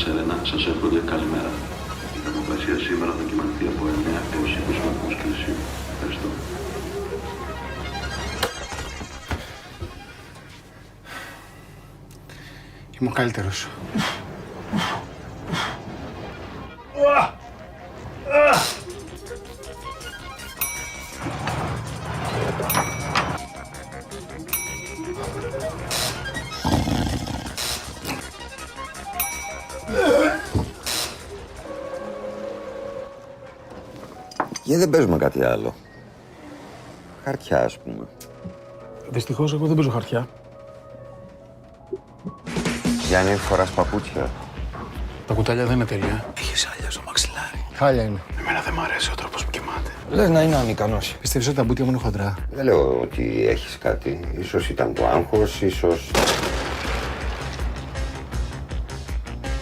Σερένα, σας εύχονται καλημέρα. Η θερμοκρασία σήμερα θα κυμανθεί από 9 έως 20 βαθμούς Κελσίου. Ευχαριστώ. Είμαι ο καλύτερος. Γιατί δεν παίζουμε κάτι άλλο? Χαρτιά, ας πούμε. Δυστυχώς, εγώ δεν παίζω χαρτιά. Γιάννη, φοράς παπούτσια. Τα κουτάλια δεν είναι τέλεια. Έχεις άλια στο μαξιλάρι. Χάλια είναι. Εμένα δεν μ' αρέσει ο τρόπος που κοιμάται. Λες να είναι ανικανός. Πιστεύεις ότι τα μπουτια μου είναι χοντρά? Δεν λέω ότι έχεις κάτι. Ίσως ήταν το άγχος, ίσως...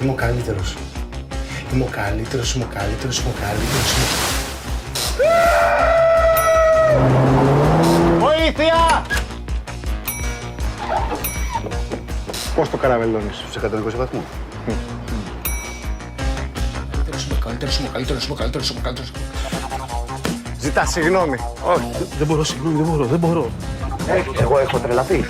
Είμαι ο καλύτερος. Είμαι ο καλύτερος, είμαι ο καλύτερος, είμαι ο καλύτερος. Βοήθεια! Πώς το καραβελώνεις? Στους 120 βαθμούς. Είμαι ο καλύτερος, είμαι ο καλύτερος, είμαι ο καλύτερος, είμαι ο καλύτερος. Ζητά συγγνώμη. Όχι, δεν μπορώ, συγγνώμη, δεν μπορώ. Εγώ έχω τρελαθεί.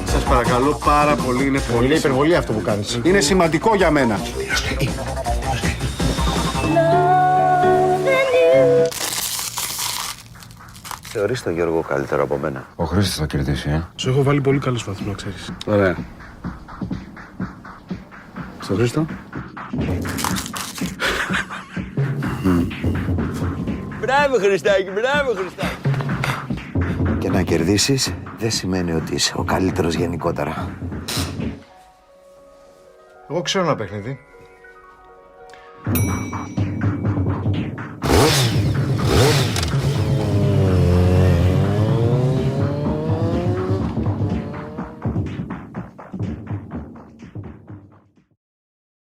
Σας παρακαλώ πάρα πολύ, είναι πολύ. Είναι υπερβολή αυτό που κάνεις. Είναι σημαντικό για μένα. Θεωρείς τον Γιώργο καλύτερο από μένα? Ο Χρήστος θα κερδίσει, Σου έχω βάλει πολύ καλούς βαθμούς, να ξέρεις. Ωραία. Στο Χρήστο. Μπράβο Χριστάκη, μπράβο Χριστάκη. Και να κερδίσεις δεν σημαίνει ότι είσαι ο καλύτερος γενικότερα. Εγώ ξέρω ένα παιχνίδι.